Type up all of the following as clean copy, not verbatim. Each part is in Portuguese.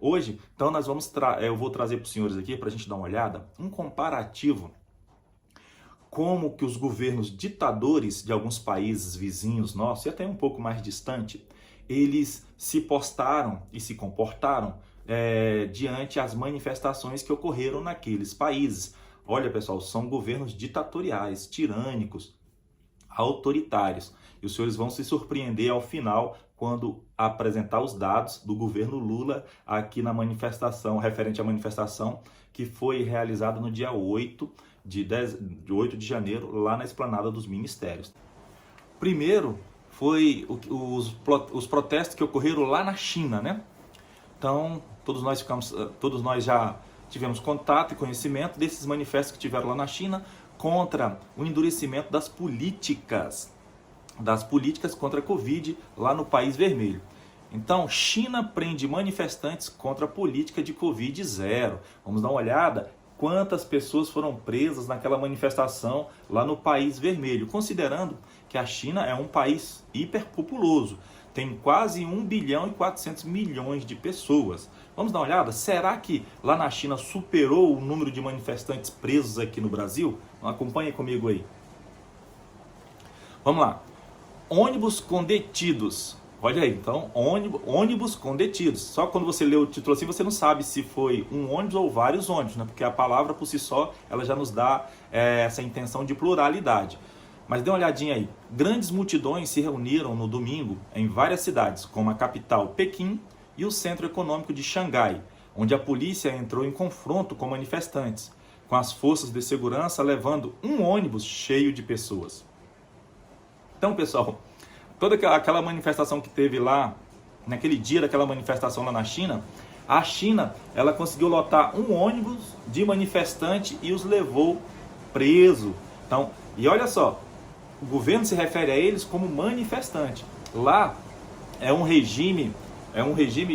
Hoje, então, eu vou trazer para os senhores aqui, para a gente dar uma olhada, um comparativo como que os governos ditadores de alguns países vizinhos nossos, e até um pouco mais distante, eles se postaram e se comportaram diante as manifestações que ocorreram naqueles países. Olha, pessoal, são governos ditatoriais, tirânicos, autoritários. E os senhores vão se surpreender ao final quando apresentar os dados do governo Lula aqui na manifestação, referente à manifestação que foi realizada no dia 8 de janeiro, lá na Esplanada dos Ministérios. Primeiro foi os protestos que ocorreram lá na China, né? Então, todos nós já tivemos contato e conhecimento desses manifestos que tiveram lá na China contra o endurecimento das políticas contra a Covid lá no País Vermelho. Então, China prende manifestantes contra a política de Covid zero. Vamos dar uma olhada quantas pessoas foram presas naquela manifestação lá no País Vermelho, considerando que a China é um país hiperpopuloso, tem quase 1 bilhão e 400 milhões de pessoas. Vamos dar uma olhada? Será que lá na China superou o número de manifestantes presos aqui no Brasil? Acompanhe comigo aí. Vamos lá. Ônibus com detidos. Olha aí, então, ônibus com detidos. Só quando você lê o título assim, você não sabe se foi um ônibus ou vários ônibus, né? Porque a palavra por si só, ela já nos dá essa intenção de pluralidade. Mas dê uma olhadinha aí. Grandes multidões se reuniram no domingo em várias cidades, como a capital Pequim e o centro econômico de Xangai, onde a polícia entrou em confronto com manifestantes, com as forças de segurança levando um ônibus cheio de pessoas. Então, pessoal, toda aquela manifestação que teve lá, naquele dia daquela manifestação lá na China, a China, ela conseguiu lotar um ônibus de manifestante e os levou preso. Então, e olha só, o governo se refere a eles como manifestante. Lá é um regime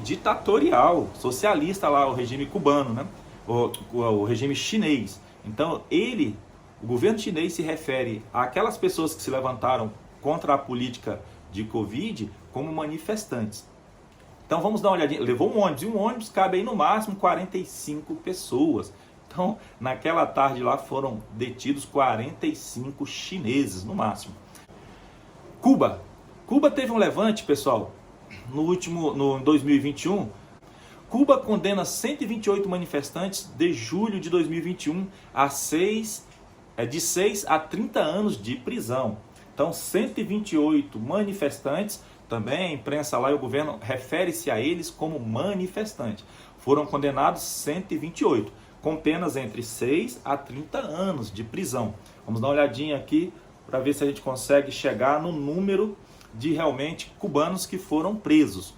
ditatorial, socialista lá, o regime cubano, né? O regime chinês. Então, o governo chinês se refere àquelas pessoas que se levantaram contra a política de Covid como manifestantes. Então vamos dar uma olhadinha. Levou um ônibus, e um ônibus cabe aí no máximo 45 pessoas. Então, naquela tarde lá foram detidos 45 chineses no máximo. Cuba teve um levante, pessoal, em 2021. Cuba condena 128 manifestantes de julho de 2021 de 6 a 30 anos de prisão. Então, 128 manifestantes, também a imprensa lá e o governo refere-se a eles como manifestantes. Foram condenados 128, com penas entre 6 a 30 anos de prisão. Vamos dar uma olhadinha aqui para ver se a gente consegue chegar no número de realmente cubanos que foram presos.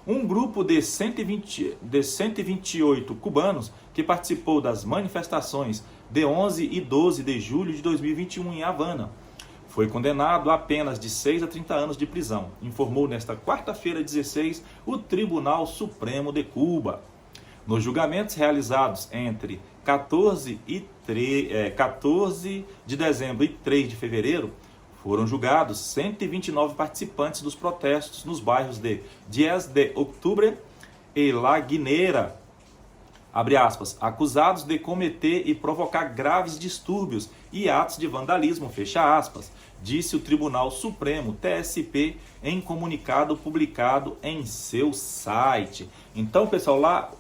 Um grupo de 128 cubanos que participou das manifestações de 11 e 12 de julho de 2021 em Havana foi condenado a apenas de 6 a 30 anos de prisão, informou nesta quarta-feira 16 o Tribunal Supremo de Cuba. Nos julgamentos realizados entre 14 de dezembro e 3 de fevereiro, foram julgados 129 participantes dos protestos nos bairros de 10 de Outubro e La Guinera, abre aspas, acusados de cometer e provocar graves distúrbios e atos de vandalismo, fecha aspas, disse o Tribunal Supremo, TSP, em comunicado publicado em seu site. Então, pessoal, lá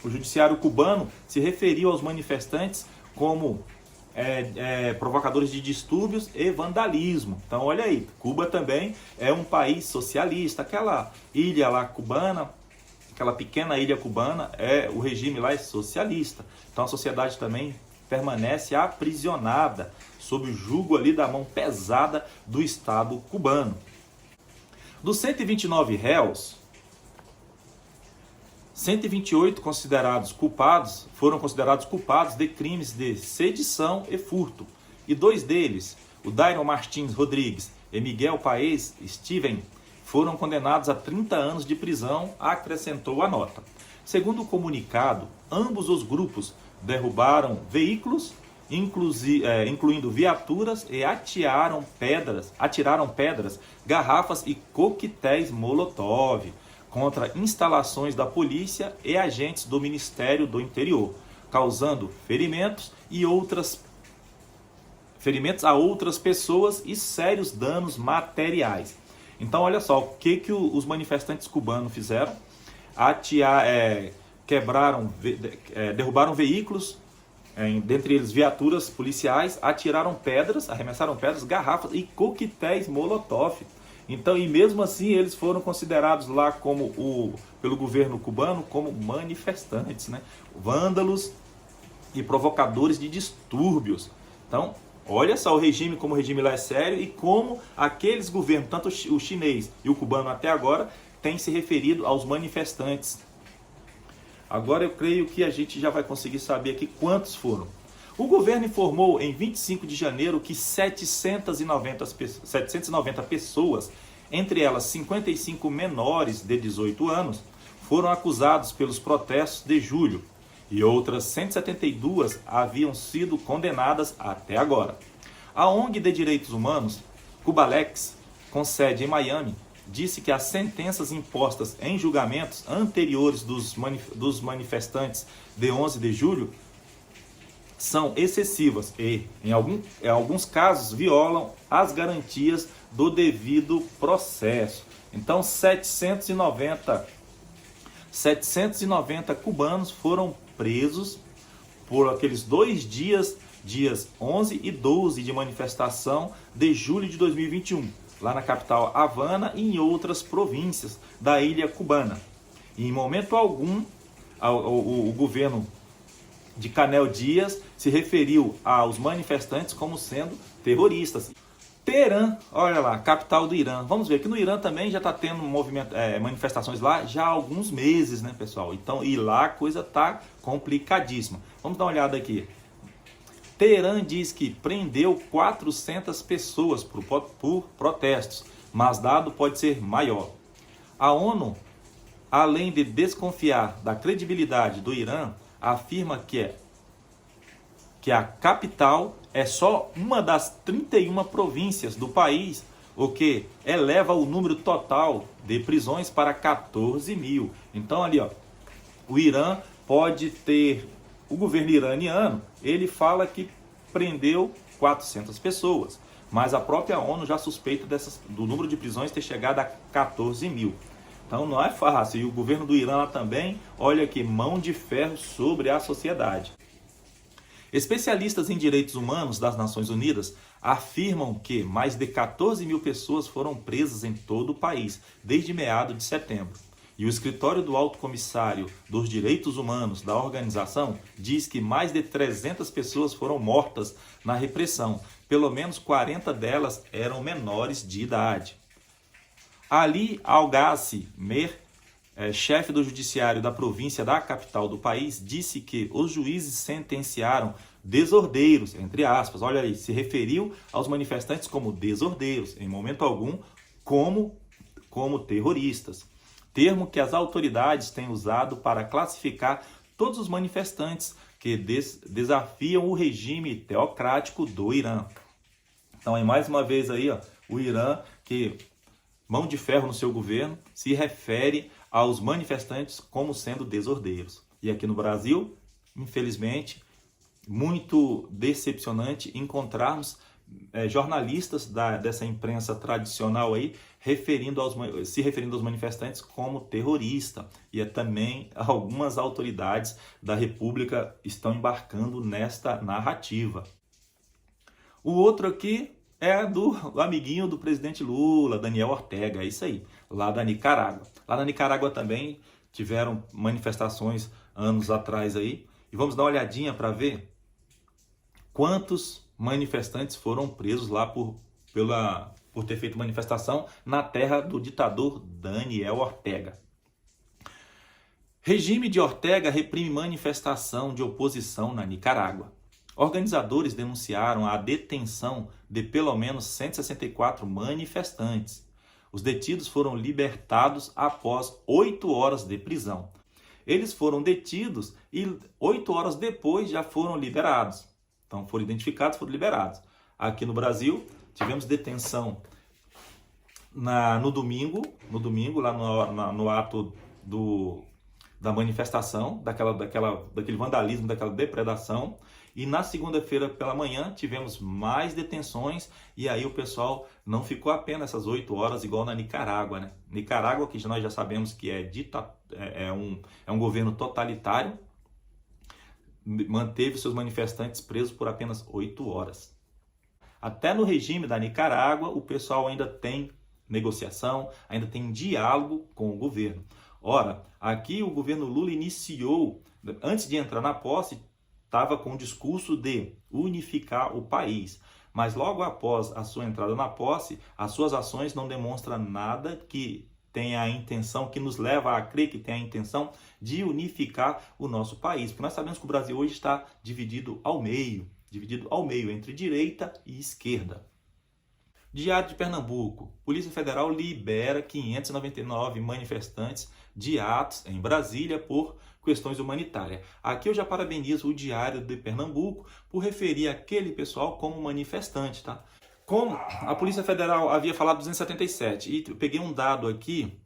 o judiciário cubano se referiu aos manifestantes como provocadores de distúrbios e vandalismo. Então, olha aí, Cuba também é um país socialista, aquela ilha lá cubana, aquela pequena ilha cubana, o regime lá é socialista. Então a sociedade também permanece aprisionada sob o jugo ali da mão pesada do Estado cubano. Dos 129 réus, 128 foram considerados culpados de crimes de sedição e furto. E 2 deles, o Dairon Martins Rodrigues e Miguel Paes Steven, foram condenados a 30 anos de prisão, acrescentou a nota. Segundo o comunicado, ambos os grupos derrubaram veículos, incluindo viaturas, e atiraram pedras, garrafas e coquetéis Molotov. contra instalações da polícia e agentes do Ministério do Interior, causando ferimentos a outras pessoas e sérios danos materiais. Então, olha só, o que os manifestantes cubanos fizeram? Derrubaram veículos, dentre eles viaturas policiais, arremessaram pedras, garrafas e coquetéis Molotov. Então, e mesmo assim, eles foram considerados lá pelo governo cubano como manifestantes, né? Vândalos e provocadores de distúrbios. Então, olha só o regime, como o regime lá é sério e como aqueles governos, tanto o chinês e o cubano até agora, têm se referido aos manifestantes. Agora eu creio que a gente já vai conseguir saber aqui quantos foram. O governo informou em 25 de janeiro que 790 pessoas, entre elas 55 menores de 18 anos, foram acusados pelos protestos de julho e outras 172 haviam sido condenadas até agora. A ONG de Direitos Humanos, Cubalex, com sede em Miami, disse que as sentenças impostas em julgamentos anteriores dos manifestantes de 11 de julho são excessivas e, em alguns casos, violam as garantias do devido processo. Então, 790 cubanos foram presos por aqueles 2 dias 11 e 12 de manifestação de julho de 2021, lá na capital Havana e em outras províncias da ilha cubana. E em momento algum, o governo de Canel Dias se referiu aos manifestantes como sendo terroristas. Teherã, olha lá, capital do Irã. Vamos ver que no Irã também já está tendo manifestações lá já há alguns meses, né, pessoal? Então, e lá a coisa está complicadíssima. Vamos dar uma olhada aqui. Teherã diz que prendeu 400 pessoas por protestos, mas dado pode ser maior. A ONU, além de desconfiar da credibilidade do Irã, afirma que a capital é só uma das 31 províncias do país, o que eleva o número total de prisões para 14 mil. Então ali, ó, o Irã pode ter, o governo iraniano, ele fala que prendeu 400 pessoas, mas a própria ONU já suspeita do número de prisões ter chegado a 14 mil. Então não é fácil, e o governo do Irã também, olha aqui, mão de ferro sobre a sociedade. Especialistas em direitos humanos das Nações Unidas afirmam que mais de 14 mil pessoas foram presas em todo o país desde meados de setembro. E o escritório do Alto Comissário dos Direitos Humanos da organização diz que mais de 300 pessoas foram mortas na repressão, pelo menos 40 delas eram menores de idade. Ali Al-Ghazi Mer, chefe do judiciário da província da capital do país, disse que os juízes sentenciaram desordeiros, entre aspas, olha aí, se referiu aos manifestantes como desordeiros, em momento algum como terroristas. Termo que as autoridades têm usado para classificar todos os manifestantes que desafiam o regime teocrático do Irã. Então, aí, mais uma vez aí, ó, o Irã, que mão de ferro no seu governo, se refere aos manifestantes como sendo desordeiros. E aqui no Brasil, infelizmente, muito decepcionante encontrarmos jornalistas dessa imprensa tradicional aí se referindo aos manifestantes como terrorista. E também algumas autoridades da República estão embarcando nesta narrativa. O outro aqui é do amiguinho do presidente Lula, Daniel Ortega, é isso aí, lá da Nicarágua. Lá na Nicarágua também tiveram manifestações anos atrás aí. E vamos dar uma olhadinha para ver quantos manifestantes foram presos lá por ter feito manifestação na terra do ditador Daniel Ortega. Regime de Ortega reprime manifestação de oposição na Nicarágua. Organizadores denunciaram a detenção de pelo menos 164 manifestantes. Os detidos foram libertados após 8 horas de prisão. Eles foram detidos e 8 horas depois já foram liberados. Então foram identificados, foram liberados. Aqui no Brasil tivemos detenção no domingo lá no ato da manifestação, daquele vandalismo, daquela depredação. E na segunda-feira pela manhã tivemos mais detenções e aí o pessoal não ficou apenas essas 8 horas igual na Nicarágua, né? Nicarágua, que nós já sabemos que é um governo totalitário, manteve seus manifestantes presos por apenas 8 horas. Até no regime da Nicarágua, o pessoal ainda tem negociação, ainda tem diálogo com o governo. Ora, aqui o governo Lula iniciou, antes de entrar na posse, estava com o discurso de unificar o país. Mas logo após a sua entrada na posse, as suas ações não demonstram nada que tenha a intenção, que nos leva a crer que tem a intenção de unificar o nosso país. Porque nós sabemos que o Brasil hoje está dividido ao meio entre direita e esquerda. Diário de Pernambuco. Polícia Federal libera 599 manifestantes de atos em Brasília por questões humanitárias. Aqui eu já parabenizo o Diário de Pernambuco por referir aquele pessoal como manifestante, tá? Como a Polícia Federal havia falado 277, e eu peguei um dado aqui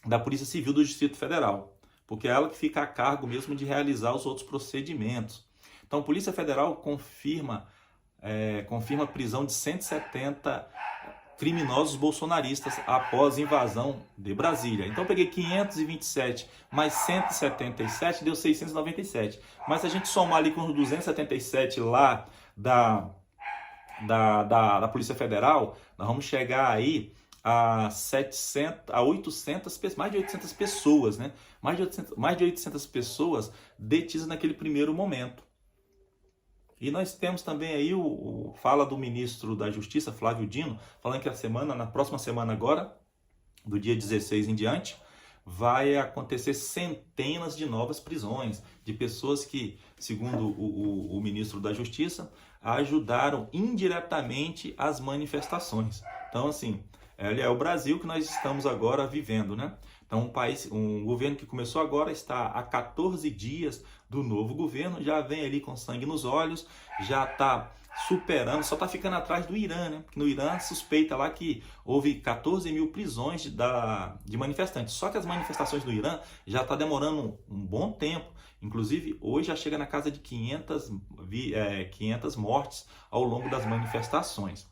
da Polícia Civil do Distrito Federal, porque é ela que fica a cargo mesmo de realizar os outros procedimentos. Então, a Polícia Federal confirma a prisão de 170 criminosos bolsonaristas após invasão de Brasília. Então, eu peguei 527 mais 177, deu 697. Mas se a gente somar ali com os 277 lá da Polícia Federal, nós vamos chegar aí a 800, mais de 800 pessoas, né? Mais de 800 pessoas detidas naquele primeiro momento. E nós temos também aí fala do ministro da Justiça, Flávio Dino, falando que na próxima semana agora, do dia 16 em diante, vai acontecer centenas de novas prisões de pessoas que, segundo o ministro da Justiça, ajudaram indiretamente as manifestações. Então, assim, é o Brasil que nós estamos agora vivendo, né? Então, um governo que começou agora, está há 14 dias do novo governo, já vem ali com sangue nos olhos, já está superando, só está ficando atrás do Irã, né? Porque no Irã suspeita lá que houve 14 mil prisões de manifestantes. Só que as manifestações no Irã já está demorando um bom tempo. Inclusive, hoje já chega na casa de 500 mortes ao longo das manifestações.